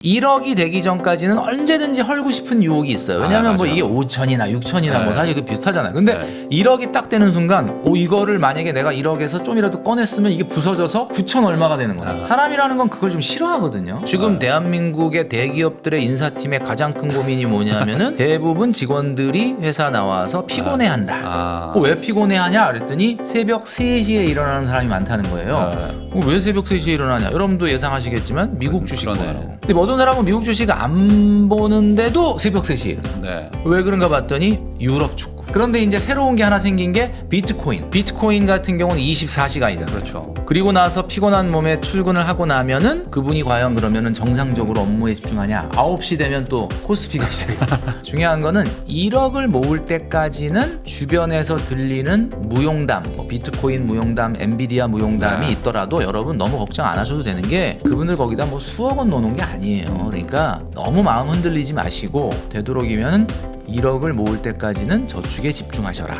1억이 되기 전까지는 언제든지 헐고 싶은 유혹이 있어요. 왜냐하면 뭐 이게 5천이나 6천이나 뭐 사실 그 비슷하잖아요. 근데 1억이 딱 되는 순간 이거를 만약에 내가 1억에서 좀이라도 꺼냈으면 이게 부서져서 9천 얼마가 되는 거예요. 사람이라는 건 그걸 좀 싫어하거든요. 지금 대한민국의 대기업들의 인사팀의 가장 큰 고민이 뭐냐면은 대부분 직원들이 회사 나와서 피곤해한다. 왜 피곤해하냐 그랬더니 새벽 3시에 일어나는 사람이 많다는 거예요. 왜 새벽 3시에 일어나냐? 여러분도 예상하시겠지만 미국 주식 보느라고. 근데 어떤 사람은 미국 주식 안 보는데도 새벽 3시에 일어나. 왜 그런가 봤더니 유럽 축구. 그런데 이제 새로운 게 하나 생긴 게 비트코인. 비트코인 같은 경우는 24시간이잖아요. 그렇죠. 그리고 나서 피곤한 몸에 출근을 하고 나면은 그분이 과연 그러면은 정상적으로 업무에 집중하냐? 9시 되면 또 코스피가 시작해요. 중요한 거는 1억을 모을 때까지는 주변에서 들리는 무용담, 뭐 비트코인 무용담, 엔비디아 무용담이 있더라도 여러분 너무 걱정 안 하셔도 되는 게 그분들 거기다 뭐 수억 원 넣어놓은 게 아니에요. 그러니까 너무 마음 흔들리지 마시고 되도록이면 1억을 모을 때까지는 저축에 집중하셔라.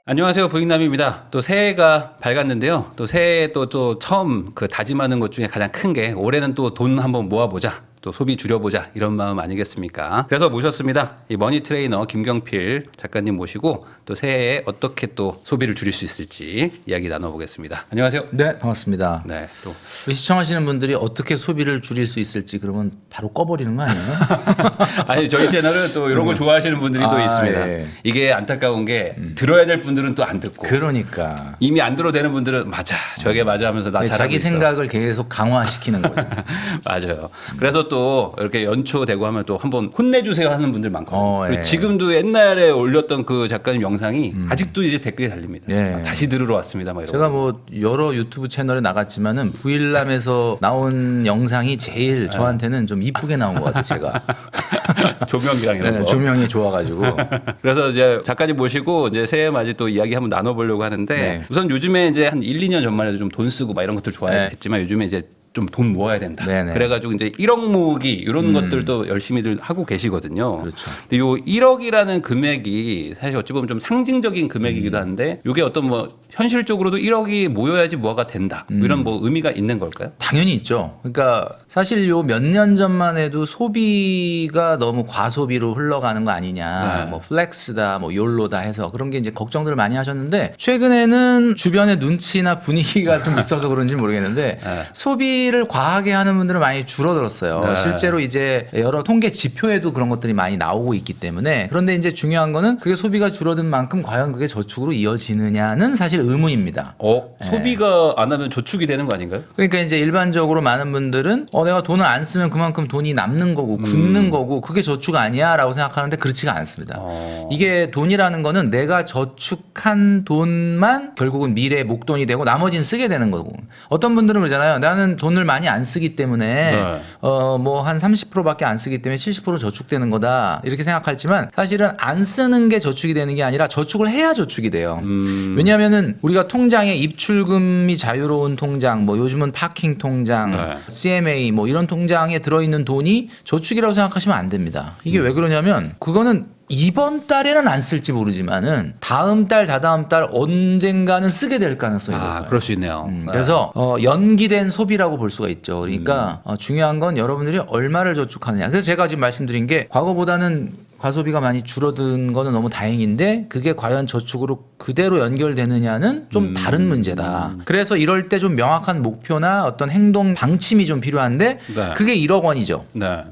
안녕하세요, 부익남입니다. 또 새해가 밝았는데요. 또 새해 또 처음 그 다짐하는 것 중에 가장 큰 게 올해는 또 돈 한번 모아보자. 또 소비 줄여보자 이런 마음 아니겠습니까? 그래서 모셨습니다. 이 머니 트레이너 김경필 작가님 모시고 또 새해에 어떻게 또 소비를 줄일 수 있을지 이야기 나눠보겠습니다. 안녕하세요. 네, 반갑습니다. 네, 또 우리 시청하시는 분들이 어떻게 소비를 줄일 수 있을지 그러면 바로 꺼버리는 거 아니에요? 아니 저희 채널은 또 이런 걸 좋아하시는 분들이 또 있습니다. 예. 이게 안타까운 게 들어야 될 분들은 또 안 듣고 그러니까 이미 안 들어도 되는 분들은 맞아 저게 맞아 하면서 나 잘하고 자기 있어. 생각을 계속 강화시키는 거죠. 맞아요. 그래서 또 이렇게 연초되고 하면 또 한번 혼내주세요 하는 분들 많거든요. 그리고 예. 지금도 옛날에 올렸던 그 작가님 영상이 아직도 이제 댓글이 달립니다. 예. 다시 들으러 왔습니다. 막 이러고. 제가 뭐 여러 유튜브 채널에 나갔지만은 부일남에서 나온 영상이 제일 저한테는 좀 이쁘게 나온 것 같아요. 제가 조명이랑 이런 네, 거. 조명이 좋아가지고 그래서 이제 작가님 모시고 이제 새해 맞이 또 이야기 한번 나눠보려고 하는데 네. 우선 요즘에 이제 한 1, 2년 전만 해도 좀 돈 쓰고 막 이런 것들 좋아했지만 요즘에 이제 좀 돈 모아야 된다. 네네. 그래가지고 이제 1억 모으기 이런 것들도 열심히들 하고 계시거든요. 그렇죠. 근데 요 1억이라는 금액이 사실 어찌 보면 좀 상징적인 금액이기도 한데 이게 어떤 뭐 현실적으로도 1억이 모여야지 뭐가 된다. 이런 뭐 의미가 있는 걸까요? 당연히 있죠. 그러니까 사실 요 몇 년 전만 해도 소비가 너무 과소비로 흘러가는 거 아니냐. 네. 뭐 플렉스다, 뭐 욜로다 해서 그런 게 이제 걱정들을 많이 하셨는데 최근에는 주변의 눈치나 분위기가 좀 있어서 그런지 모르겠는데 소비를 과하게 하는 분들은 많이 줄어들었어요. 네. 실제로 이제 여러 통계 지표에도 그런 것들이 많이 나오고 있기 때문에 그런데 이제 중요한 거는 그게 소비가 줄어든 만큼 과연 그게 저축으로 이어지느냐는 사실 의문입니다. 소비가 안 하면 저축이 되는 거 아닌가요? 그러니까 이제 일반적으로 많은 분들은 내가 돈을 안 쓰면 그만큼 돈이 남는 거고 굳는 거고 그게 저축 아니야라고 생각하는데 그렇지가 않습니다. 이게 돈이라는 거는 내가 저축한 돈만 결국은 미래의 목돈이 되고 나머지는 쓰게 되는 거고 어떤 분들은 그러잖아요. 나는 돈을 많이 안 쓰기 때문에 뭐 한 30%밖에 안 쓰기 때문에 70% 저축되는 거다 이렇게 생각하지만 사실은 안 쓰는 게 저축이 되는 게 아니라 저축을 해야 저축이 돼요. 왜냐하면은 우리가 통장에 입출금이 자유로운 통장, 뭐 요즘은 파킹 통장, CMA 뭐 이런 통장에 들어있는 돈이 저축이라고 생각하시면 안 됩니다. 이게 왜 그러냐면 그거는 이번 달에는 안 쓸지 모르지만은 다음 달, 다다음 달 언젠가는 쓰게 될 가능성이 높아요. 그럴 수 있네요. 그래서 연기된 소비라고 볼 수가 있죠. 그러니까 중요한 건 여러분들이 얼마를 저축하느냐. 그래서 제가 지금 말씀드린 게 과거보다는 과소비가 많이 줄어든 거는 너무 다행인데 그게 과연 저축으로 그대로 연결되느냐는 좀 다른 문제다. 그래서 이럴 때 좀 명확한 목표나 어떤 행동 방침이 좀 필요한데 그게 1억 원이죠.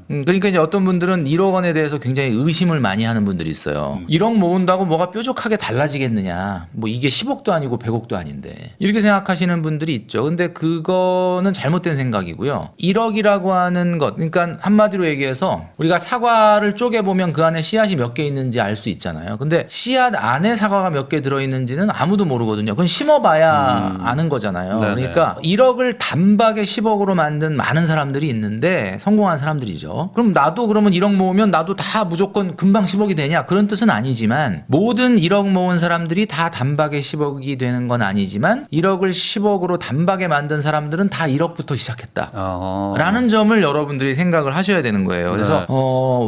그러니까 이제 어떤 분들은 1억 원에 대해서 굉장히 의심을 많이 하는 분들이 있어요. 1억 모은다고 뭐가 뾰족하게 달라지겠느냐. 뭐 이게 10억도 아니고 100억도 아닌데. 이렇게 생각하시는 분들이 있죠. 근데 그거는 잘못된 생각이고요. 1억이라고 하는 것, 그러니까 한마디로 얘기해서 우리가 사과를 쪼개보면 그 안에 씨앗이 몇 개 있는지 알 수 있잖아요. 근데 씨앗 안에 사과가 몇 개 들어있는지는 아무도 모르거든요. 그건 심어봐야 아는 거잖아요. 네네. 그러니까 1억을 단박에 10억으로 만든 많은 사람들이 있는데 성공한 사람들이죠. 그럼 나도 그러면 1억 모으면 나도 다 무조건 금방 10억이 되냐? 그런 뜻은 아니지만 모든 1억 모은 사람들이 다 단박에 10억이 되는 건 아니지만 1억을 10억으로 단박에 만든 사람들은 다 1억부터 시작했다. 라는 점을 여러분들이 생각을 하셔야 되는 거예요. 그래서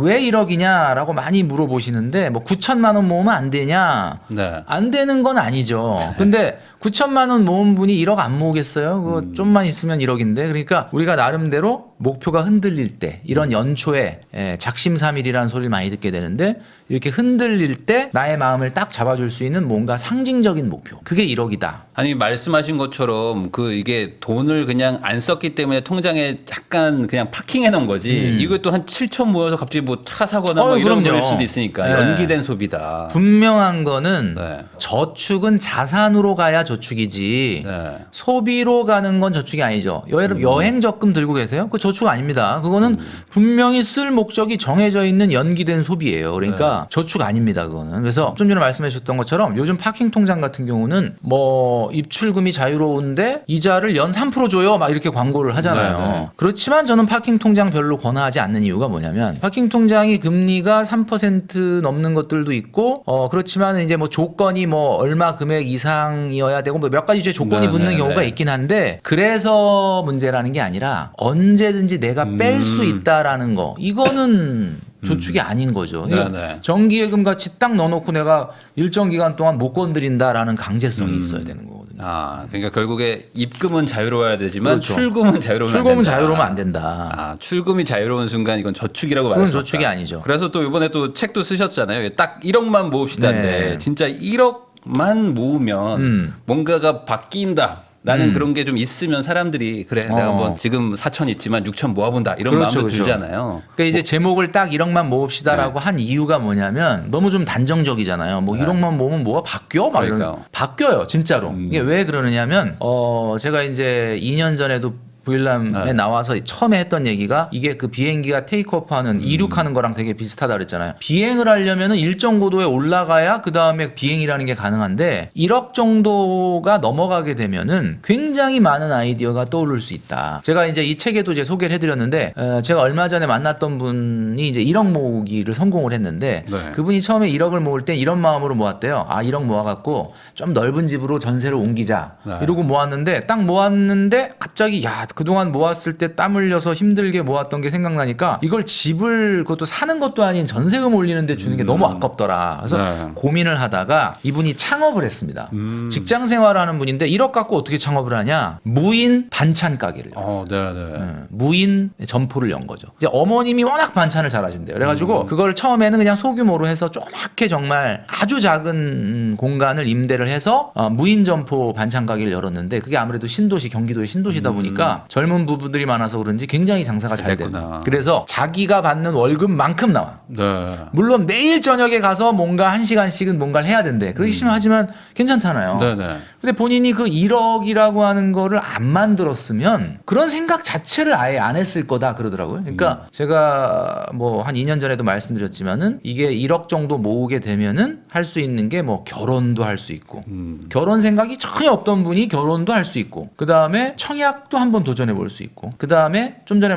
왜 1억이냐라고 많이 물어보시는데 뭐 9천만 원 모으면 안 되냐? 네. 안 되는 건 아니죠. 근데 9천만 원 모은 분이 1억 안 모으겠어요? 그거 좀만 있으면 1억인데. 그러니까 우리가 나름대로 목표가 흔들릴 때 이런 연초에 작심삼일이라는 소리를 많이 듣게 되는데 이렇게 흔들릴 때 나의 마음을 딱 잡아줄 수 있는 뭔가 상징적인 목표. 그게 1억이다. 아니 말씀하신 것처럼 그 이게 돈을 그냥 안 썼기 때문에 통장에 잠깐 그냥 파킹해 놓은 거지. 이것도 한 7천 모여서 갑자기 뭐 차 사거나 뭐 이런 그럼요. 거일 수도 있으니까 네. 연기된 소비다. 분명한 거는 네. 저축은 자산으로 가야 저축이지 네. 소비로 가는 건 저축이 아니죠. 여행 적금 들고 계세요? 그 저축 아닙니다. 그거는 분명히 쓸 목적이 정해져 있는 연기된 소비예요. 그러니까 저축 아닙니다. 그거는. 그래서 좀 전에 말씀해 주셨던 것처럼 요즘 파킹 통장 같은 경우는 뭐 입출금이 자유로운데 이자를 연 3% 줘요. 막 이렇게 광고를 하잖아요. 네. 그렇지만 저는 파킹 통장 별로 권하지 않는 이유가 뭐냐면 파킹 통장이 금리가 3% 넘는 것들도 있고 그렇지만 이제 뭐 조건이 뭐 얼마 금액 이상이어야 되고 뭐 몇 가지 이제 조건이 네, 붙는 네, 경우가 네. 있긴 한데 그래서 문제라는 게 아니라 언제든지 내가 뺄 수 있다라는 거 이거는 저축이 아닌 거죠. 네, 네. 정기예금 같이 딱 넣어놓고 내가 일정 기간 동안 못 건드린다라는 강제성이 있어야 되는 거거든요. 아, 그러니까 결국에 입금은 자유로워야 되지만 그렇죠. 출금은 자유로우면 안 출금은 된다. 자유로우면 안 된다. 아, 출금이 자유로운 순간 이건 저축이라고 말할 그건 수 없다. 저축이 아니죠. 그래서 또 이번에 또 책도 쓰셨잖아요. 딱 1억만 모읍시다인데 네. 진짜 1억만 모으면 뭔가가 바뀐다. 라는 그런 게 좀 있으면 사람들이 그래 내가 한번 지금 4천 있지만 6천 모아본다 이런 그렇죠, 마음도 그렇죠. 들잖아요. 그러니까 이제 제목을 딱 1억만 모읍시다라고 한 이유가 뭐냐면 너무 좀 단정적이잖아요. 뭐 1억만 모으면 뭐가 바뀌어? 막 이런 그러니까요. 바뀌어요, 진짜로. 이게 왜 그러느냐면 제가 이제 2년 전에도 부일남에 나와서 처음에 했던 얘기가 이게 그 비행기가 테이크오프하는 이륙하는 거랑 되게 비슷하다 그랬잖아요. 비행을 하려면은 일정 고도에 올라가야 그 다음에 비행이라는 게 가능한데 1억 정도가 넘어가게 되면은 굉장히 많은 아이디어가 떠오를 수 있다. 제가 이제 이 책에도 이제 소개를 해드렸는데 제가 얼마 전에 만났던 분이 이제 1억 모으기를 성공을 했는데 네. 그분이 처음에 1억을 모을 때 이런 마음으로 모았대요. 아 1억 모아갖고 좀 넓은 집으로 전세를 옮기자. 네. 이러고 모았는데 딱 모았는데 갑자기 야 그동안 모았을 때 땀 흘려서 힘들게 모았던 게 생각나니까 이걸 집을 그것도 사는 것도 아닌 전세금 올리는데 주는 게 너무 아깝더라. 그래서 네. 고민을 하다가 이분이 창업을 했습니다. 직장 생활하는 분인데 1억 갖고 어떻게 창업을 하냐? 무인 반찬 가게를 열었어요. 네. 무인 점포를 연 거죠. 이제 어머님이 워낙 반찬을 잘하신대요. 그래가지고 그걸 처음에는 그냥 소규모로 해서 조그맣게 정말 아주 작은 공간을 임대를 해서 무인 점포 반찬 가게를 열었는데 그게 아무래도 신도시 경기도의 신도시다 보니까 젊은 부부들이 많아서 그런지 굉장히 장사가 잘 됐구나. 돼요. 그래서 자기가 받는 월급만큼 나와. 네. 물론 매일 저녁에 가서 뭔가 1시간씩은 뭔가를 해야 된대. 그러기 싫으면 하지만 괜찮잖아요. 네네. 근데 본인이 그 1억이라고 하는 거를 안 만들었으면 그런 생각 자체를 아예 안 했을 거다 그러더라고요. 그러니까 제가 뭐 한 2년 전에도 말씀드렸지만은 이게 1억 정도 모으게 되면은 할 수 있는 게 뭐 결혼도 할 수 있고 결혼 생각이 전혀 없던 분이 결혼도 할 수 있고 그 다음에 청약도 한번 도전해 볼 수 있고 그 다음에 좀 전에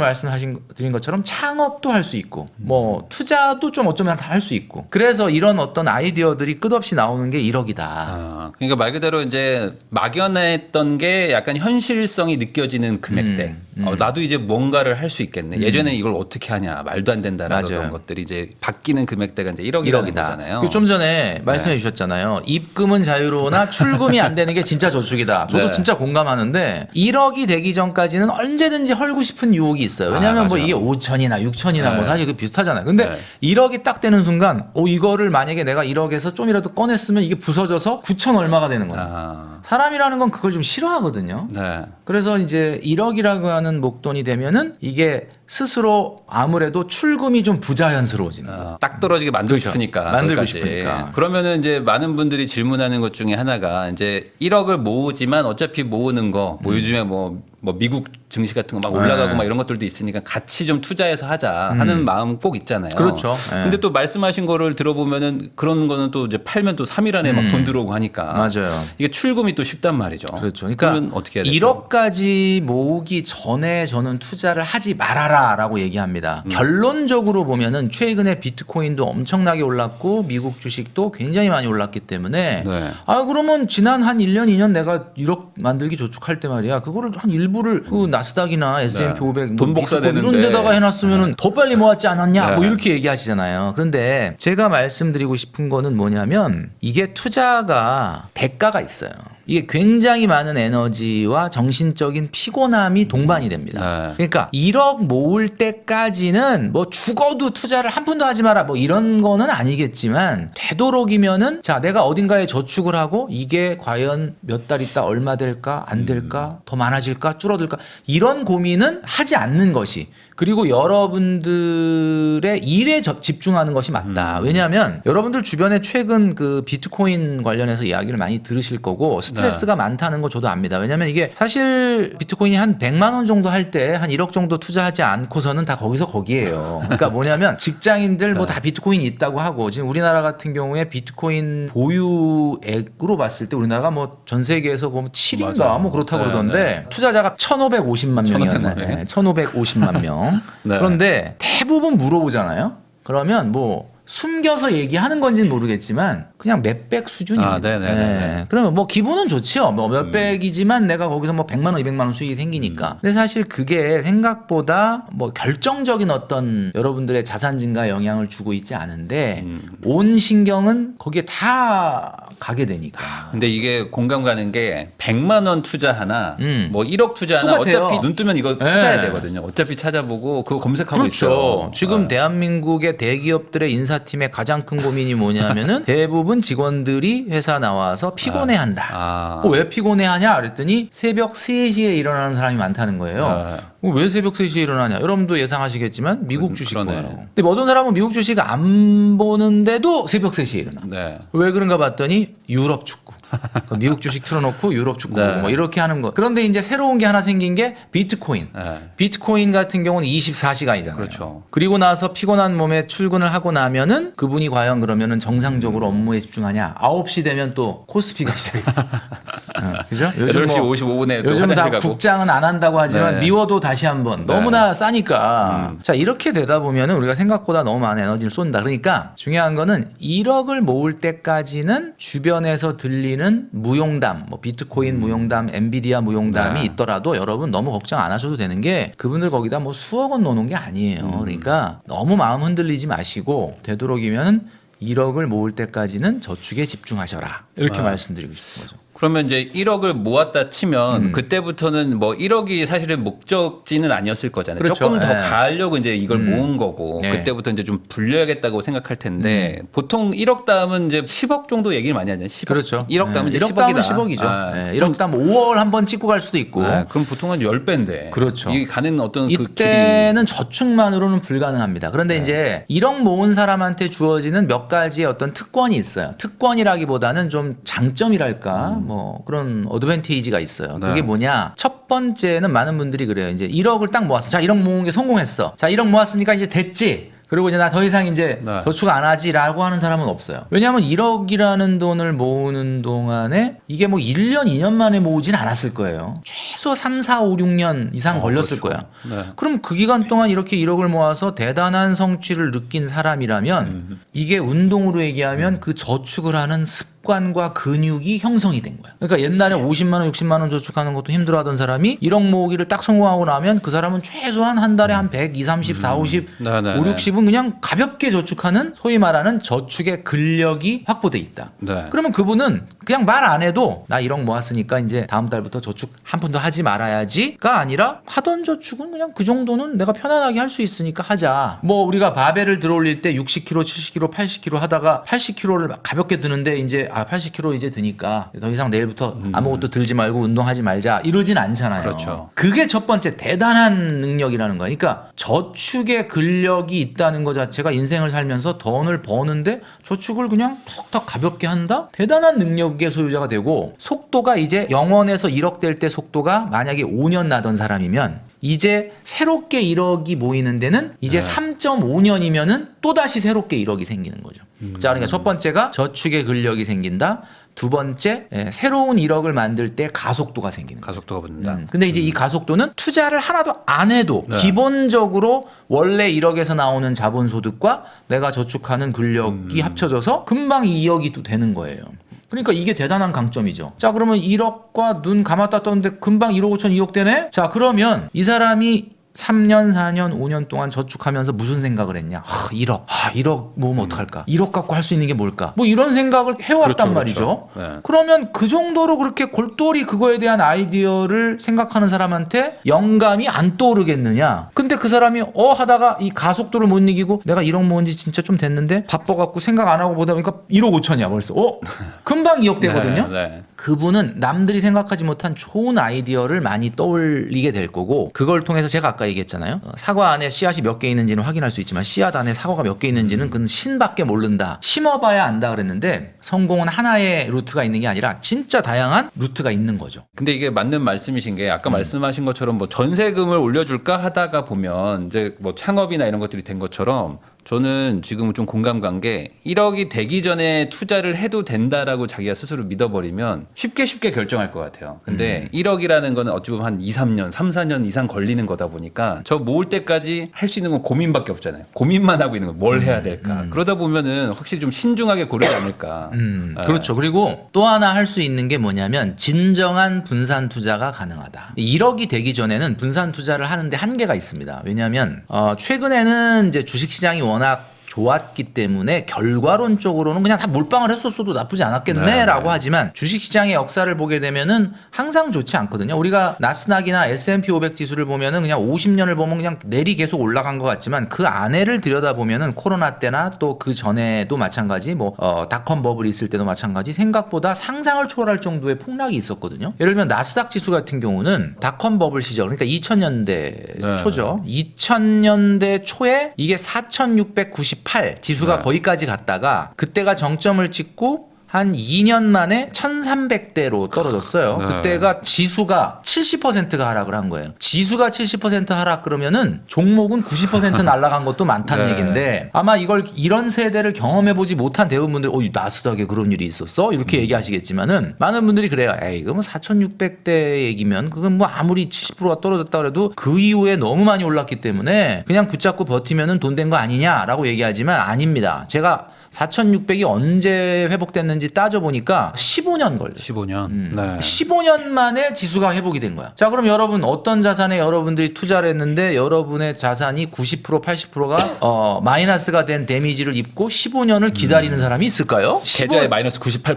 드린 것처럼 창업도 할 수 있고 뭐 투자도 좀 어쩌면 다 할 수 있고 그래서 이런 어떤 아이디어들이 끝없이 나오는 게 1억이다. 아, 그러니까 말 그대로 이제 막연했던 게 약간 현실성이 느껴지는 금액대. 나도 이제 뭔가를 할 수 있겠네. 예전에 이걸 어떻게 하냐. 말도 안 된다라는 맞아요. 그런 것들이 이제 바뀌는 금액대가 이제 1억이라는 거잖아요. 그리고 좀 전에 말씀해 주셨잖아요. 입금은 자유로우나 출금이 안 되는 게 진짜 저축이다. 저도 네. 진짜 공감하는데 1억이 되기 전까지는 언제든지 헐고 싶은 유혹이 있어요. 왜냐하면 뭐 맞아요. 이게 5천이나 6천이나 뭐 네. 사실 그 비슷하잖아요. 근데 네. 1억이 딱 되는 순간 이거를 만약에 내가 1억에서 좀이라도 꺼냈으면 이게 부서져서 9천 얼마가 되는 거예요. 아, 사람이라는 건 그걸 좀 싫어하거든요. 네. 그래서 이제 1억이라고 하는 목돈이 되면은 이게 스스로 아무래도 출금이 좀 부자연스러워지는 거예요. 딱 떨어지게 만들고 그렇죠. 싶으니까. 만들고 거기까지. 싶으니까. 그러면은 이제 많은 분들이 질문하는 것 중에 하나가 이제 1억을 모으지만 어차피 모으는 거, 뭐 요즘에 뭐 미국 증시 같은 거 막 올라가고 네. 막 이런 것들도 있으니까 같이 좀 투자해서 하자 하는 마음 꼭 있잖아요. 그렇죠. 네. 근데 또 말씀하신 거를 들어보면은 그런 거는 또 이제 팔면 또 3일 안에 막 돈 들어오고 하니까. 맞아요. 이게 출금이 또 쉽단 말이죠. 그렇죠. 그러니까 그러면 어떻게 해야 될까요? 1억까지 모으기 전에 저는 투자를 하지 말아라 없다라고 얘기합니다. 결론적으로 보면은 최근에 비트코인도 엄청나게 올랐고 미국 주식도 굉장히 많이 올랐기 때문에 네. 아 그러면 지난 한 1년 2년 내가 1억 만들기 저축할 때 말이야 그거를 한 일부를 그 나스닥이나 S&P 500 돈 복사되는데. 이런 데다가 해놨으면은 더 빨리 모았지 않았냐 네. 뭐 이렇게 얘기하시잖아요. 그런데 제가 말씀드리고 싶은 거는 뭐냐면 이게 투자가 대가가 있어요. 이게 굉장히 많은 에너지와 정신적인 피곤함이 동반이 됩니다. 네. 그러니까 1억 모을 때까지는 뭐 죽어도 투자를 한 푼도 하지 마라 뭐 이런 거는 아니겠지만 되도록이면은 자 내가 어딘가에 저축을 하고 이게 과연 몇 달 있다 얼마 될까 안 될까 더 많아질까 줄어들까 이런 고민은 하지 않는 것이 그리고 여러분들의 일에 집중하는 것이 맞다. 왜냐하면 여러분들 주변에 최근 그 비트코인 관련해서 이야기를 많이 들으실 거고 스트레스가 많다는 거 저도 압니다. 왜냐하면 이게 사실 비트코인이 한 100만 원 정도 할 때 한 1억 정도 투자하지 않고서는 다 거기서 거기에요. 그러니까 뭐냐면 직장인들 뭐 다 비트코인이 있다고 하고 지금 우리나라 같은 경우에 비트코인 보유액으로 봤을 때 우리나라가 뭐 전 세계에서 보면 7인가 맞아요. 뭐 그렇다고 네, 그러던데 투자자가 1,550만 명이었나요? 1,500만 명. 1,550만 명. 네. 그런데 대부분 물어보잖아요. 그러면 뭐 숨겨서 얘기하는 건지는 모르겠지만 그냥 몇백 수준입니다. 아, 네네네. 그러면 뭐 기분은 좋지요. 뭐 몇백이지만 내가 거기서 뭐 100만 원, 200만 원 수익이 생기니까. 근데 사실 그게 생각보다 뭐 결정적인 어떤 여러분들의 자산 증가에 영향을 주고 있지 않은데 온 신경은 거기에 다 가게 되니까. 근데 이게 공감 가는 게 100만 원 투자 하나, 뭐 1억 투자 하나 똑같아요. 어차피 눈 뜨면 이거 찾아야 네. 되거든요. 어차피 찾아보고 그거 검색하고 그렇죠. 있어요. 지금 아. 대한민국의 대기업들의 인사팀의 가장 큰 고민이 뭐냐면은 대부분 직원들이 회사 나와서 피곤해한다. 아. 왜 피곤해하냐 그랬더니 새벽 3시에 일어나는 사람이 많다는 거예요. 아. 왜 새벽 3시에 일어나냐? 여러분도 예상하시겠지만 미국 주식 그러네. 보라고. 근데 어떤 사람은 미국 주식 안 보는데도 새벽 3시에 일어나. 네. 왜 그런가 봤더니 유럽 축구. 그 미국 주식 틀어놓고 유럽 축구 네. 보고 뭐 이렇게 하는 거. 그런데 이제 새로운 게 하나 생긴 게 비트코인. 네. 비트코인 같은 경우는 24시간이잖아요. 그렇죠. 그리고 나서 피곤한 몸에 출근을 하고 나면은 그분이 과연 그러면은 정상적으로 업무에 집중하냐? 9시 되면 또 코스피가 시작이죠. 그죠? 8시 55분에 또 요즘 화장실 다 가고. 국장은 안 한다고 하지만 네. 미워도 다시 한번 너무나 싸니까. 자 이렇게 되다 보면은 우리가 생각보다 너무 많은 에너지를 쏜다. 그러니까 중요한 거는 1억을 모을 때까지는 주변에서 들리는 무용담, 뭐 비트코인 무용담, 엔비디아 무용담이 네. 있더라도 여러분 너무 걱정 안 하셔도 되는 게 그분들 거기다 뭐 수억 원 넣어놓은 게 아니에요. 그러니까 너무 마음 흔들리지 마시고 되도록이면 1억을 모을 때까지는 저축에 집중하셔라. 이렇게 말씀드리고 싶은 거죠. 그러면 이제 1억을 모았다 치면 그때부터는 뭐 1억이 사실은 목적지는 아니었을 거잖아요. 그렇죠. 조금 더 네. 가려고 이제 이걸 모은 거고 네. 그때부터 이제 좀 불려야겠다고 생각할 텐데 보통 1억 다음은 이제 10억 정도 얘기를 많이 하잖아요. 10억. 그렇죠. 1억 다음은 이제 1억 다음은 10억이다. 10억이죠. 아, 1억 다음 5월 한번 찍고 갈 수도 있고. 그럼 보통은 10배인데. 그렇죠. 이게 가는 어떤 그 길이 이때는 저축만으로는 불가능합니다. 그런데 이제 1억 모은 사람한테 주어지는 몇 가지의 어떤 특권이 있어요. 특권이라기보다는 좀 장점이랄까 뭐 그런 어드밴티지가 있어요. 그게 네. 뭐냐? 첫 번째는 많은 분들이 그래요. 이제 1억을 딱 모았어. 자, 1억 모은 게 성공했어. 자, 1억 모았으니까 이제 됐지. 그리고 이제 나 더 이상 이제 네. 저축 안 하지라고 하는 사람은 없어요. 왜냐하면 1억이라는 돈을 모으는 동안에 이게 뭐 1년, 2년 만에 모으진 않았을 거예요. 최소 3, 4, 5, 6년 이상 걸렸을 그렇죠. 거야. 네. 그럼 그 기간 동안 이렇게 1억을 모아서 대단한 성취를 느낀 사람이라면 이게 운동으로 얘기하면 그 저축을 하는 습관과 근육이 형성이 된 거야. 그러니까 옛날에 50만 원, 60만 원 저축하는 것도 힘들어하던 사람이 1억 모으기를 딱 성공하고 나면 그 사람은 최소한 한 달에 한 100, 2, 30, 4, 50, 네, 네, 5, 네. 60은 그냥 가볍게 저축하는 소위 말하는 저축의 근력이 확보돼 있다. 네. 그러면 그분은 그냥 말 안 해도 나 1억 모았으니까 이제 다음 달부터 저축 한 푼도 하지 말아야지가 아니라 하던 저축은 그냥 그 정도는 내가 편안하게 할 수 있으니까 하자. 뭐 우리가 바벨을 들어올릴 때 60kg, 70kg, 80kg 하다가 80kg를 가볍게 드는데 이제 80kg 이제 드니까 더 이상 내일부터 아무것도 들지 말고 운동하지 말자 이러진 않잖아요. 그렇죠. 그게 첫 번째 대단한 능력이라는 거야. 그러니까 저축의 근력이 있다는 것 자체가 인생을 살면서 돈을 버는데 저축을 그냥 턱턱 가볍게 한다? 대단한 능력의 소유자가 되고 속도가 이제 0원에서 1억 될 때 속도가 만약에 5년 나던 사람이면 이제 새롭게 1억이 모이는 데는 이제 3.5년이면은 또다시 새롭게 1억이 생기는 거죠. 자, 그러니까 첫 번째가 저축의 근력이 생긴다. 두 번째, 새로운 1억을 만들 때 가속도가 생기는 거예요. 가속도가 붙는다. 근데 이제 이 가속도는 투자를 하나도 안 해도 네. 기본적으로 원래 1억에서 나오는 자본소득과 내가 저축하는 근력이 합쳐져서 금방 2억이 또 되는 거예요. 그러니까 이게 대단한 강점이죠. 자, 그러면 1억과 눈 감았다 떴는데 금방 1억 5천 2억 되네? 자, 그러면 이 사람이 3년, 4년, 5년 동안 저축하면서 무슨 생각을 했냐? 1억 모으면 어떡할까? 1억 갖고 할 수 있는 게 뭘까? 뭐 이런 생각을 해왔단 말이죠. 네. 그러면 그 정도로 그렇게 골똘히 그거에 대한 아이디어를 생각하는 사람한테 영감이 안 떠오르겠느냐? 근데 그 사람이 하다가 이 가속도를 못 이기고 내가 1억 모은 지 진짜 좀 됐는데 바빠갖고 생각 안 하고 보다 보니까 1억 5천이야 벌써. 금방 2억 되거든요. 네. 그분은 남들이 생각하지 못한 좋은 아이디어를 많이 떠올리게 될 거고 그걸 통해서 제가 아까 얘기했잖아요. 사과 안에 씨앗이 몇 개 있는지는 확인할 수 있지만 씨앗 안에 사과가 몇 개 있는지는 그건 신밖에 모른다. 심어봐야 안다 그랬는데 성공은 하나의 루트가 있는 게 아니라 진짜 다양한 루트가 있는 거죠. 근데 이게 맞는 말씀이신 게 아까 말씀하신 것처럼 뭐 전세금을 올려줄까 하다가 보면 이제 뭐 창업이나 이런 것들이 된 것처럼 저는 지금 좀 공감 간 게 1억이 되기 전에 투자를 해도 된다라고 자기가 스스로 믿어버리면 쉽게 결정할 것 같아요. 근데 1억이라는 거는 어찌 보면 한 2, 3년, 3, 4년 이상 걸리는 거다 보니까 저 모을 때까지 할 수 있는 건 고민밖에 없잖아요. 고민만 하고 있는 거 뭘 해야 될까. 그러다 보면은 확실히 좀 신중하게 고르지 않을까. 그렇죠. 그리고 또 하나 할 수 있는 게 뭐냐면 진정한 분산 투자가 가능하다. 1억이 되기 전에는 분산 투자를 하는데 한계가 있습니다. 왜냐하면 최근에는 이제 주식시장이 워낙 좋았기 때문에 결과론적으로는 그냥 다 몰빵을 했었어도 나쁘지 않았겠네라고 하지만 주식시장의 역사를 보게 되면은 항상 좋지 않거든요. 우리가 나스닥이나 S&P 500 지수를 보면은 그냥 50년을 보면 그냥 내리 계속 올라간 것 같지만 그 안에를 들여다보면은 코로나 때나 또 그 전에도 마찬가지 닷컴 버블이 있을 때도 마찬가지 생각보다 상상을 초월할 정도의 폭락이 있었거든요. 예를 들면 나스닥 지수 같은 경우는 닷컴 버블 시절 그러니까 2000년대 초죠. 2000년대 초에 이게 4698 지수가 거기까지 갔다가 그때가 정점을 찍고 한 2년 만에 1300대로 떨어졌어요. 그때가 지수가 70%가 하락을 한 거예요. 지수가 70% 하락 그러면은 종목은 90% 날아간 것도 많다는 얘기인데 아마 이런 세대를 경험해보지 못한 대부분들 나스닥에 그런 일이 있었어? 이렇게 얘기하시겠지만은 많은 분들이 그래요. 에이, 그건 4600대 얘기면 그건 뭐 아무리 70%가 떨어졌다 그래도 그 이후에 너무 많이 올랐기 때문에 그냥 붙잡고 버티면은 돈 된 거 아니냐라고 얘기하지만 아닙니다. 제가 4,600이 언제 회복됐는지 따져보니까 15년 걸려요. 15년. 네. 15년 만에 지수가 회복이 된 거야. 자, 그럼 여러분 어떤 자산에 여러분들이 투자를 했는데 여러분의 자산이 90% 80%가 마이너스가 된 데미지를 입고 15년을 기다리는 사람이 있을까요? 계좌에 마이너스 98%.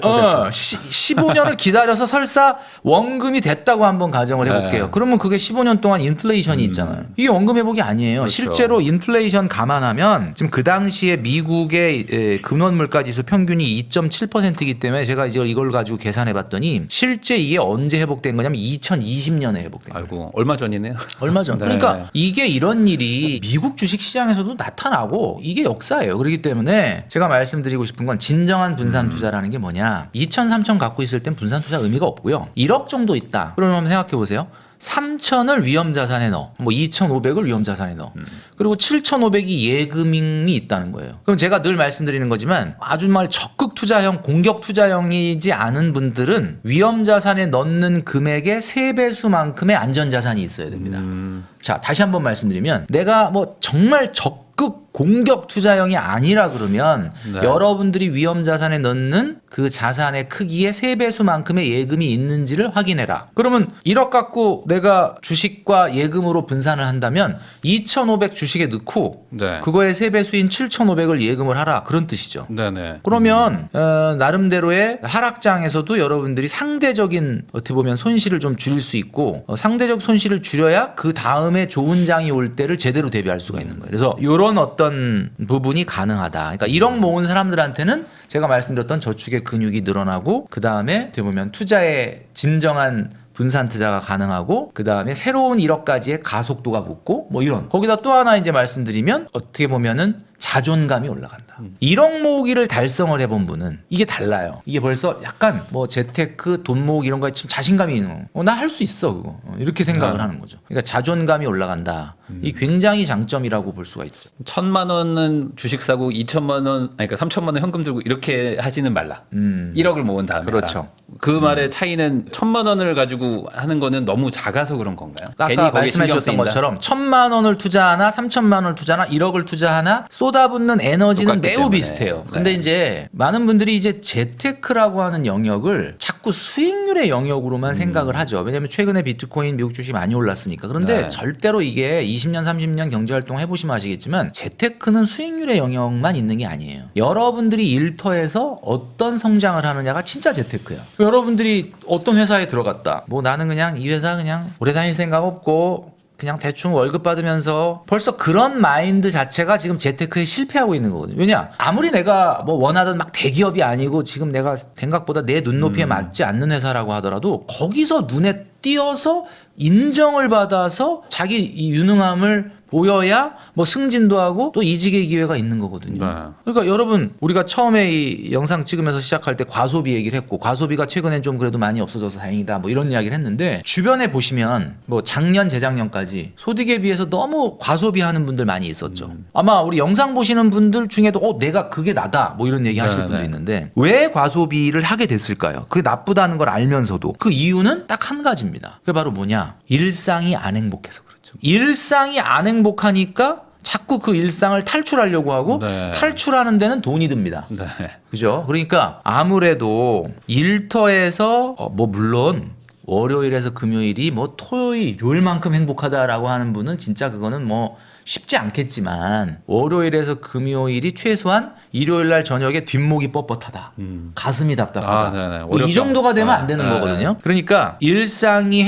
15년을 기다려서 설사 원금이 됐다고 한번 가정을 해볼게요. 그러면 그게 15년 동안 인플레이션이 있잖아요. 이게 원금 회복이 아니에요. 그렇죠. 실제로 인플레이션 감안하면 지금 그 당시에 미국의 근원 물가 지수 평균이 2.7%이기 때문에 제가 이걸 가지고 계산해 봤더니 실제 이게 언제 회복된 거냐면 2020년에 회복된 거예요. 아이고, 얼마 전이네요. 얼마 전. 네. 그러니까 이게 이런 일이 미국 주식 시장에서도 나타나고 이게 역사예요. 그렇기 때문에 제가 말씀드리고 싶은 건 진정한 분산 투자라는 게 뭐냐. 2천, 3천 갖고 있을 땐 분산 투자 의미가 없고요. 1억 정도 있다. 그러면 한번 생각해 보세요. 3천을 위험 자산에 넣어. 2,500을 위험 자산에 넣어. 그리고 7,500이 예금이 있다는 거예요. 그럼 제가 늘 말씀드리는 거지만 아주 적극 투자형, 공격 투자형이지 않은 분들은 위험 자산에 넣는 금액의 3배수만큼의 안전 자산이 있어야 됩니다. 자, 다시 한번 말씀드리면 내가 정말 적극 공격 투자형이 아니라 그러면 여러분들이 위험 자산에 넣는 그 자산의 크기의 3배수만큼의 예금이 있는지를 확인해라. 그러면 1억 갖고 내가 주식과 예금으로 분산을 한다면 2,500 주식에 넣고 그거의 3배수인 7,500을 예금을 하라. 그런 뜻이죠. 네네. 그러면 나름대로의 하락장에서도 여러분들이 상대적인 어떻게 보면 손실을 좀 줄일 수 있고 상대적 손실을 줄여야 그 다음에 좋은 장이 올 때를 제대로 대비할 수가 있는 거예요. 그래서 이런 어떤 부분이 가능하다. 그러니까 1억 모은 사람들한테는 제가 말씀드렸던 저축의 근육이 늘어나고 그 다음에 어떻게 보면 투자의 진정한 분산 투자가 가능하고 그 다음에 새로운 1억까지의 가속도가 붙고 이런 거기다 또 하나 이제 말씀드리면 어떻게 보면은 자존감이 올라간다. 1억 모으기를 달성을 해본 분은 이게 달라요. 이게 벌써 약간 뭐 재테크, 돈 모으기 이런 거에 좀 자신감이 있는 거. 나 할 수 있어 그거. 이렇게 생각을 하는 거죠. 그러니까 자존감이 올라간다. 이 굉장히 장점이라고 볼 수가 있죠. 1,000만 원은 주식 사고 2천만 원, 아니 그러니까 3천만 원 현금 들고 이렇게 하지는 말라. 1억을 모은 다음에. 그렇죠. 그 말의 차이는 1,000만 원을 가지고 하는 거는 너무 작아서 그런 건가요? 괜히 아까 거기에 말씀해 신경 주셨던 쓰인다? 것처럼 1,000만 원을 투자하나 3,000만 원을 투자하나 1억을 투자하나 쏟아붓는 에너지는 똑같기 매우 때문에. 비슷해요. 네. 근데 이제 많은 분들이 이제 재테크라고 하는 영역을 자꾸 수익률의 영역으로만 생각을 하죠. 왜냐하면 최근에 비트코인 미국 주식이 많이 올랐으니까. 그런데 네. 절대로 이게 20년 30년 경제활동 해보시면 아시겠지만 재테크는 수익률의 영역만 있는 게 아니에요. 여러분들이 일터에서 어떤 성장을 하느냐가 진짜 재테크야. 여러분들이 어떤 회사에 들어갔다. 뭐 나는 그냥 이 회사 그냥 오래 다닐 생각 없고 그냥 대충 월급 받으면서 벌써 그런 마인드 자체가 지금 재테크에 실패하고 있는 거거든요. 왜냐? 아무리 내가 뭐 원하던 막 대기업이 아니고 지금 내가 생각보다 내 눈높이에 맞지 않는 회사라고 하더라도 거기서 눈에 띄어서 인정을 받아서 자기 이 유능함을 보여야 뭐 승진도 하고 또 이직의 기회가 있는 거거든요. 네. 그러니까 여러분 우리가 처음에 이 영상 찍으면서 시작할 때 과소비 얘기를 했고 과소비가 최근엔 좀 그래도 많이 없어져서 다행이다 뭐 이런 이야기를 했는데 주변에 보시면 뭐 작년 재작년까지 소득에 비해서 너무 과소비하는 분들 많이 있었죠. 아마 우리 영상 보시는 분들 중에도 내가 그게 나다 뭐 이런 얘기 하실 네, 분도 네. 있는데 왜 과소비를 하게 됐을까요? 그게 나쁘다는 걸 알면서도 그 이유는 딱 한 가지입니다. 그게 바로 뭐냐? 일상이 안 행복해서 그렇죠. 일상이 안 행복하니까 자꾸 그 일상을 탈출하려고 하고 네. 탈출하는 데는 돈이 듭니다. 네. 그죠? 그러니까 아무래도 일터에서 뭐 물론 월요일에서 금요일이 뭐 토요일, 일요일만큼 행복하다라고 하는 분은 진짜 그거는 뭐 쉽지 않겠지만 월요일에서 금요일이 최소한 일요일 날 저녁에 뒷목이 뻣뻣하다. 가슴이 답답하다. 아, 네네. 뭐이 어렵다. 정도가 되면 안 되는 거거든요. 그러니까 일상이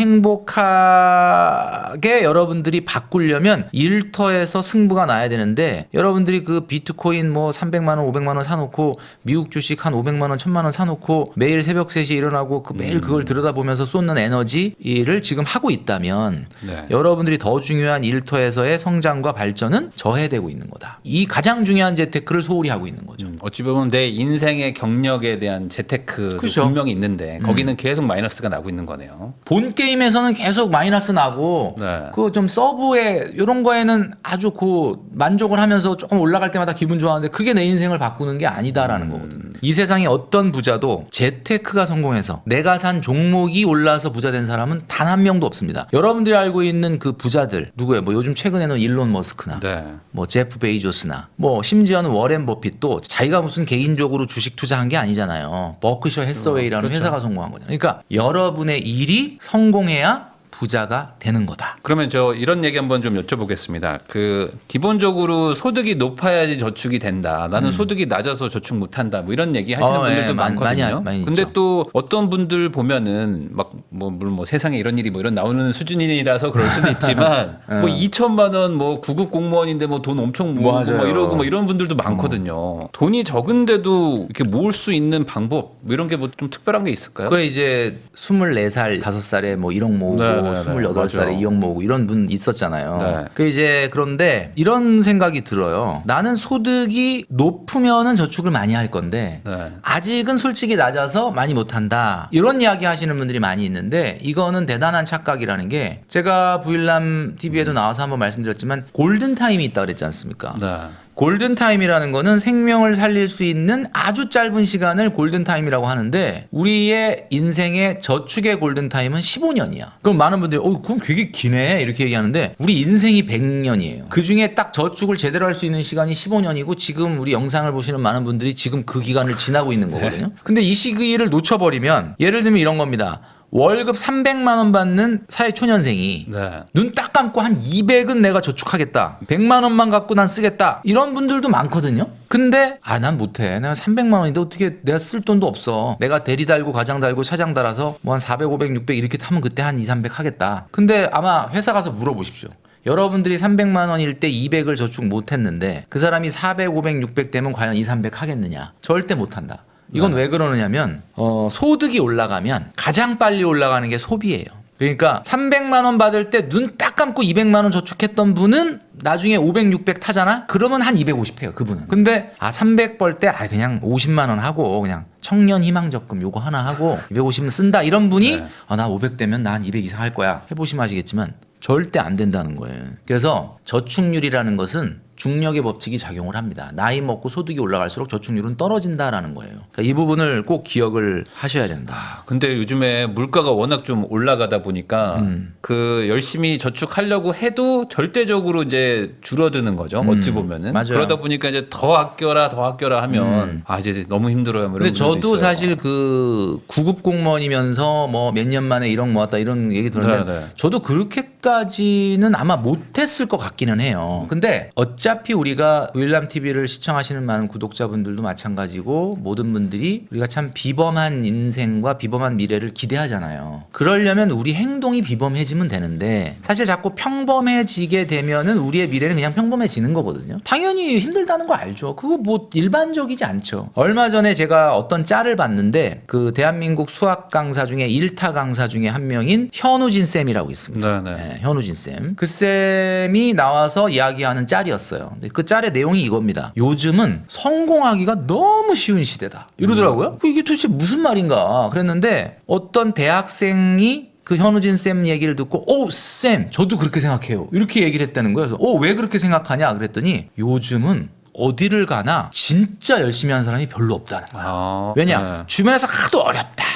행복하게 여러분들이 바꾸려면 일터에서 승부가 나야 되는데 여러분들이 그 비트코인 뭐 300만 원, 500만 원 사놓고 미국 주식 한 500만 원, 1000만 원 사놓고 매일 새벽 3시에 일어나고 그 매일 그걸 들여다보면서 쏟는 에너지를 지금 하고 있다면 네. 여러분들이 더 중요한 일터에서의 성장과 발전은 저해되고 있는 거다. 이 가장 중요한 재테크를 소홀히 하고 있는 거죠. 어찌 보면 내 인생의 경력에 대한 재테크도 그렇죠. 분명히 있는데 거기는 계속 마이너스가 나고 있는 거네요. 본 게임에서는 계속 마이너스 나고 네. 그 좀 서브에 이런 거에는 아주 그 만족을 하면서 조금 올라갈 때마다 기분 좋아하는데 그게 내 인생을 바꾸는 게 아니다라는 거거든요. 이 세상에 어떤 부자도 재테크가 성공해서 내가 산 종목이 올라서 부자 된 사람은 단 한 명도 없습니다. 여러분들이 알고 있는 그 부자들 누구예요? 뭐 요즘 최근에는 일론 머스크나 네. 뭐 제프 베이조스나 뭐 심지어는 워렌 버핏도 자기가 무슨 개인적으로 주식 투자한 게 아니잖아요. 버크셔 해서웨이라는 그렇죠. 회사가 성공한 거잖아요. 그러니까 여러분의 일이 성공해야 부자가 되는 거다. 그러면 저 이런 얘기 한번 좀 여쭤보겠습니다. 그 기본적으로 소득이 높아야지 저축이 된다. 나는 소득이 낮아서 저축 못한다. 뭐 이런 얘기 하시는 분들도 많거든요. 많이 근데 있죠. 또 어떤 분들 보면은 막 뭐 물론 뭐 세상에 이런 일이 뭐 이런 나오는 수준이라서 그럴 수도 있지만 뭐 2천만 원 뭐 구급 공무원인데 뭐 돈 엄청 모으고 맞아요. 뭐 이러고 뭐 이런 분들도 많거든요. 돈이 적은데도 이렇게 모을 수 있는 방법 뭐 이런 게 뭐 좀 특별한 게 있을까요? 그게 이제 24살, 5살에 뭐 1억 모으고 네, 28살에 맞아요. 2억 모으고 이런 분 있었잖아요. 네. 그 이제 그런데 이런 생각이 들어요. 나는 소득이 높으면은 저축을 많이 할 건데 네. 아직은 솔직히 낮아서 많이 못한다. 이런 이야기 하시는 분들이 많이 있는데 이거는 대단한 착각이라는 게 제가 부일남 TV에도 나와서 한번 말씀드렸지만 골든타임이 있다 그랬지 않습니까? 네. 골든타임이라는 거는 생명을 살릴 수 있는 아주 짧은 시간을 골든타임이라고 하는데 우리의 인생의 저축의 골든타임은 15년이야. 그럼 많은 분들이 그럼 되게 기네 이렇게 얘기하는데 우리 인생이 100년이에요. 그중에 딱 저축을 제대로 할 수 있는 시간이 15년이고 지금 우리 영상을 보시는 많은 분들이 지금 그 기간을 지나고 있는 거거든요. 근데 이 시기를 놓쳐버리면 예를 들면 이런 겁니다. 월급 300만 원 받는 사회초년생이 네. 눈 딱 감고 한 200은 내가 저축하겠다. 100만 원만 갖고 난 쓰겠다. 이런 분들도 많거든요. 근데 난 못해. 내가 300만 원인데 어떻게 내가 쓸 돈도 없어. 내가 대리 달고 과장 달고 차장 달아서 뭐 한 400, 500, 600 이렇게 타면 그때 한 2, 300 하겠다. 근데 아마 회사 가서 물어보십시오. 여러분들이 300만 원일 때 200을 저축 못했는데 그 사람이 400, 500, 600 되면 과연 2, 300 하겠느냐. 절대 못한다. 이건 왜 그러느냐면 소득이 올라가면 가장 빨리 올라가는 게 소비예요. 그러니까 300만 원 받을 때 눈 딱 감고 200만 원 저축했던 분은 나중에 500, 600 타잖아? 그러면 한 250 해요, 그분은. 근데 300 벌 때 그냥 50만 원 하고 그냥 청년 희망 적금 요거 하나 하고 250은 쓴다 이런 분이 네. 나 500 되면 나 한 200 이상 할 거야. 해보시면 아시겠지만 절대 안 된다는 거예요. 그래서 저축률이라는 것은 중력의 법칙이 작용을 합니다. 나이 먹고 소득이 올라갈수록 저축률은 떨어진다라는 거예요. 그러니까 이 부분을 꼭 기억을 하셔야 된다. 근데 요즘에 물가가 워낙 좀 올라가다 보니까 그 열심히 저축하려고 해도 절대적으로 이제 줄어드는 거죠. 어찌 보면은. 맞아요. 그러다 보니까 이제 더 아껴라 하면 이제 너무 힘들어요. 뭐 근데 이런 분들도 저도 있어요. 사실 그 9급 공무원이면서 뭐 몇 년 만에 1억 모았다 이런 얘기 들었는데 네, 네. 저도 그렇게까지는 아마 못했을 것 같기는 해요. 근데 어차피 우리가 우일남 TV를 시청하시는 많은 구독자분들도 마찬가지고 모든 분들이 우리가 참 비범한 인생과 비범한 미래를 기대하잖아요. 그러려면 우리 행동이 비범해지면 되는데 사실 자꾸 평범해지게 되면은 우리의 미래는 그냥 평범해지는 거거든요. 당연히 힘들다는 거 알죠. 그거 뭐 일반적이지 않죠. 얼마 전에 제가 어떤 짤을 봤는데 그 대한민국 수학 강사 중에 1타 강사 중에 한 명인 현우진 쌤이라고 있습니다. 네. 네, 현우진 쌤. 그 쌤이 나와서 이야기하는 짤이었어요. 근데 그 짤의 내용이 이겁니다. 요즘은 성공하기가 너무 쉬운 시대다. 이러더라고요. 이게 도대체 무슨 말인가 그랬는데 어떤 대학생이 그 현우진 쌤 얘기를 듣고 쌤 저도 그렇게 생각해요. 이렇게 얘기를 했다는 거예요. 그래서 왜 그렇게 생각하냐 그랬더니 요즘은 어디를 가나 진짜 열심히 하는 사람이 별로 없다는 거야. 왜냐? 네. 주변에서 하도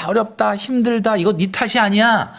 어렵다, 힘들다, 이거 네 탓이 아니야.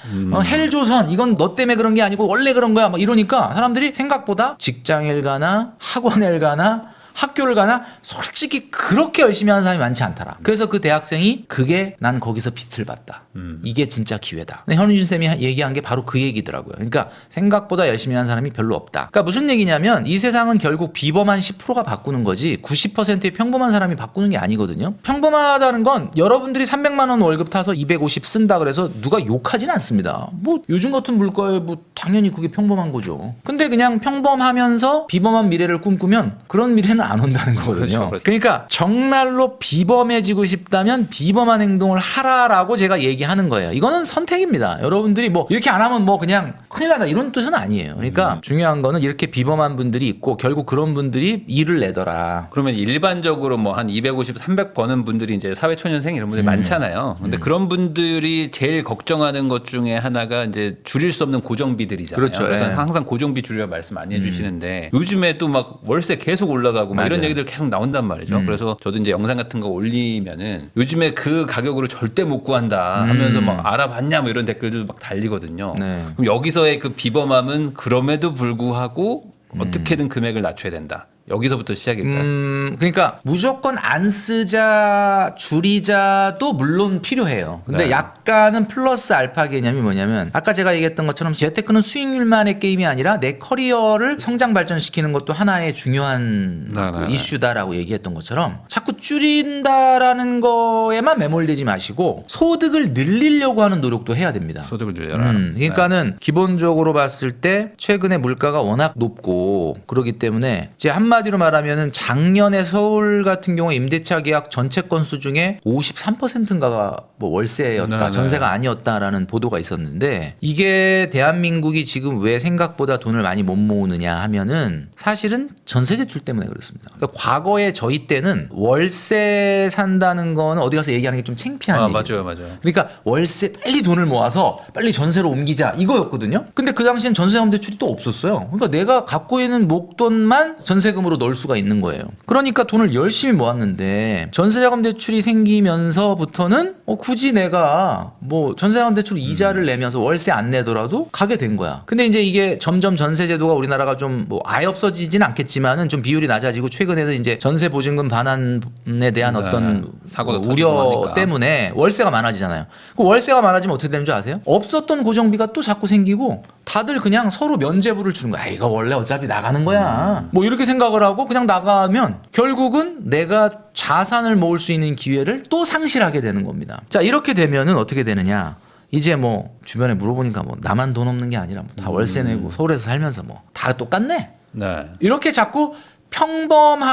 헬조선, 이건 너 때문에 그런 게 아니고 원래 그런 거야. 막 이러니까 사람들이 생각보다 직장을 가나 학원을 가나 학교를 가나 솔직히 그렇게 열심히 하는 사람이 많지 않더라. 그래서 그 대학생이 그게 난 거기서 빛을 봤다. 이게 진짜 기회다. 근데 현우진 쌤이 얘기한 게 바로 그 얘기더라고요. 그러니까 생각보다 열심히 하는 사람이 별로 없다. 그러니까 무슨 얘기냐면 이 세상은 결국 비범한 10%가 바꾸는 거지 90%의 평범한 사람이 바꾸는 게 아니거든요. 평범하다는 건 여러분들이 300만 원 월급 타서 250 쓴다 그래서 누가 욕하진 않습니다. 뭐 요즘 같은 물가에 뭐 당연히 그게 평범한 거죠. 근데 그냥 평범하면서 비범한 미래를 꿈꾸면 그런 미래는 안 온다는 거거든요. 그렇죠. 그러니까 정말로 비범해지고 싶다면 비범한 행동을 하라라고 제가 얘기하는 거예요. 이거는 선택입니다. 여러분들이 뭐 이렇게 안 하면 뭐 그냥 큰일 난다 이런 뜻은 아니에요. 그러니까 중요한 거는 이렇게 비범한 분들이 있고 결국 그런 분들이 일을 내더라. 그러면 일반적으로 뭐 한 250, 300 버는 분들이 이제 사회초년생 이런 분들이 많잖아요. 근데 그런 분들이 제일 걱정하는 것 중에 하나가 이제 줄일 수 없는 고정비들이잖아요. 그렇죠. 그래서 예. 항상 고정비 줄이라 말씀 많이 해주시는데 요즘에 또 막 월세 계속 올라가고 막 이런 맞아요. 얘기들 계속 나온단 말이죠. 그래서 저도 이제 영상 같은 거 올리면은 요즘에 그 가격으로 절대 못 구한다 하면서 막 알아봤냐 뭐 이런 댓글도 막 달리거든요. 네. 그럼 여기서의 그 비범함은 그럼에도 불구하고 어떻게든 금액을 낮춰야 된다. 여기서부터 시작일까요? 그러니까 무조건 안 쓰자, 줄이자도 물론 필요해요. 근데 네. 약간은 플러스 알파 개념이 뭐냐면 아까 제가 얘기했던 것처럼 재테크는 수익률만의 게임이 아니라 내 커리어를 성장 발전시키는 것도 하나의 중요한 네, 그 네, 네. 이슈다라고 얘기했던 것처럼 자꾸 줄인다라는 거에만 매몰되지 마시고 소득을 늘리려고 하는 노력도 해야 됩니다. 소득을 늘려라. 그러니까는 기본적으로 봤을 때 최근에 물가가 워낙 높고 그러기 때문에 이제 한마디로 말하면은 작년에 서울 같은 경우 임대차 계약 전체 건수 중에 53%인가가 뭐 월세였다, 네, 네. 전세가 아니었다라는 보도가 있었는데 이게 대한민국이 지금 왜 생각보다 돈을 많이 못 모으느냐 하면은 사실은 전세 대출 때문에 그렇습니다. 그러니까 과거에 저희 때는 월세 산다는 거는 어디 가서 얘기하는 게 좀 창피한 얘기예요. 맞아요. 그러니까 월세 빨리 돈을 모아서 빨리 전세로 옮기자 이거였거든요. 근데 그 당시엔 전세금 대출이 또 없었어요. 그러니까 내가 갖고 있는 목돈만 전세금으로 넣을 수가 있는 거예요. 그러니까 돈을 열심히 모았는데 전세자금 대출이 생기면서부터는 굳이 내가 뭐 전세자금 대출 이자를 내면서 월세 안 내더라도 가게 된 거야. 근데 이제 이게 점점 전세 제도가 우리나라가 좀 뭐 아예 없어지진 않겠지만은 좀 비율이 낮아지고 최근에는 이제 전세 보증금 반환에 대한 네. 어떤 사고도 뭐 우려 터지고 하니까. 때문에 월세가 많아지잖아요. 그 월세가 많아지면 어떻게 되는 줄 아세요? 없었던 고정비가 또 자꾸 생기고 다들 그냥 서로 면제부를 주는 거야. 이거 원래 어차피 나가는 거야. 뭐 이렇게 생각을 하고 그냥 나가면 결국은 내가 자산을 모을 수 있는 기회를 또 상실하게 되는 겁니다. 자, 이렇게 되면은 어떻게 되느냐? 이제 뭐 주변에 물어보니까 뭐 나만 돈 없는 게 아니라 뭐 다 월세 내고 서울에서 살면서 뭐 다 똑같네. 네. 이렇게 자꾸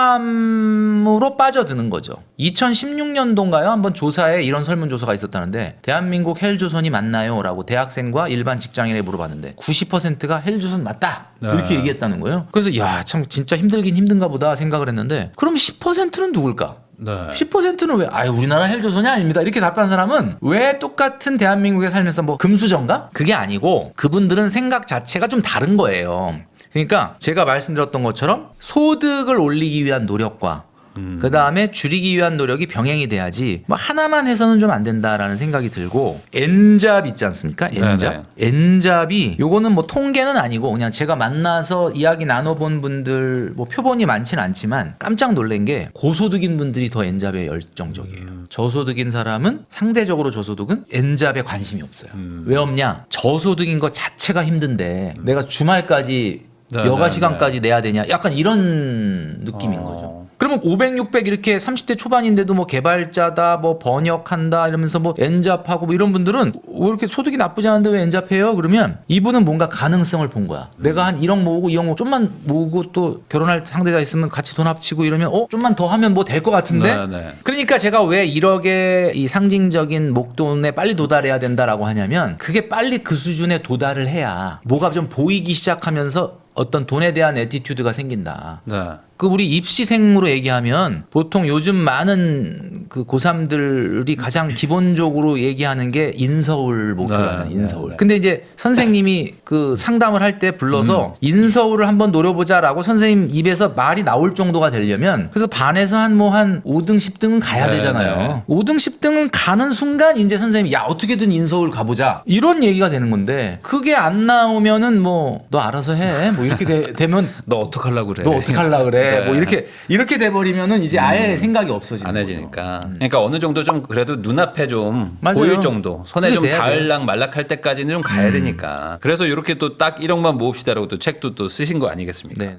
평범함으로 빠져드는 거죠. 2016년도인가요? 한번 조사에 이런 설문조사가 있었다는데 대한민국 헬조선이 맞나요? 라고 대학생과 일반 직장인에 물어봤는데 90%가 헬조선 맞다 이렇게 얘기했다는 거예요. 그래서 야, 참 진짜 힘들긴 힘든가 보다 생각을 했는데 그럼 10%는 누굴까? 네. 10%는 왜 우리나라 헬조선이 아닙니다 이렇게 답한 사람은 왜 똑같은 대한민국에 살면서 뭐 금수저인가? 그게 아니고 그분들은 생각 자체가 좀 다른 거예요. 그러니까 제가 말씀드렸던 것처럼 소득을 올리기 위한 노력과 그 다음에 줄이기 위한 노력이 병행이 돼야지 뭐 하나만 해서는 좀 안 된다라는 생각이 들고 N잡 있지 않습니까? N잡. N잡이 요거는 뭐 통계는 아니고 그냥 제가 만나서 이야기 나눠본 분들 뭐 표본이 많지는 않지만 깜짝 놀란 게 고소득인 분들이 더 N잡에 열정적이에요. 저소득인 사람은 상대적으로 저소득은 N잡에 관심이 없어요. 왜 없냐? 저소득인 것 자체가 힘든데 내가 주말까지 여가 시간까지 내야 되냐? 약간 이런 느낌인 거죠. 그러면 500, 600 이렇게 30대 초반인데도 뭐 개발자다, 뭐 번역한다 이러면서 뭐 엔잡하고 뭐 이런 분들은 왜 이렇게 소득이 나쁘지 않은데 왜 엔잡해요? 그러면 이분은 뭔가 가능성을 본 거야. 내가 한 1억 모으고 2억 모으고 좀만 모으고 또 결혼할 상대가 있으면 같이 돈 합치고 이러면 좀만 더 하면 뭐 될 것 같은데? 네. 그러니까 제가 왜 1억의 이 상징적인 목돈에 빨리 도달해야 된다라고 하냐면 그게 빨리 그 수준에 도달을 해야 뭐가 좀 보이기 시작하면서 어떤 돈에 대한 애티튜드가 생긴다. 네. 그 우리 입시생으로 얘기하면 보통 요즘 많은 그 고3들이 가장 기본적으로 얘기하는 게 인서울 목표잖아요. 인서울. 근데 이제 선생님이 그 상담을 할 때 불러서 인서울을 한번 노려보자라고 선생님 입에서 말이 나올 정도가 되려면 그래서 반에서 한 5등 10등은 가야 되잖아요. 5등 10등은 가는 순간 이제 선생님이 야 어떻게든 인서울 가보자 이런 얘기가 되는 건데 그게 안 나오면은 뭐 너 알아서 해 뭐 이렇게 되면 너 어떡하려고 그래? 너 어떡하려고 그래? 네. 뭐 이렇게 돼버리면은 이제 아예 생각이 없어지는 안 거죠. 해지니까. 그러니까 어느 정도 좀 그래도 눈앞에 좀 맞아요. 보일 정도, 손에 그게 좀 돼야 닿을락 말락할 때까지는 좀 가야 되니까. 그래서 이렇게 또 딱 1억만 모읍시다라고 또 책도 또 쓰신 거 아니겠습니까? 네.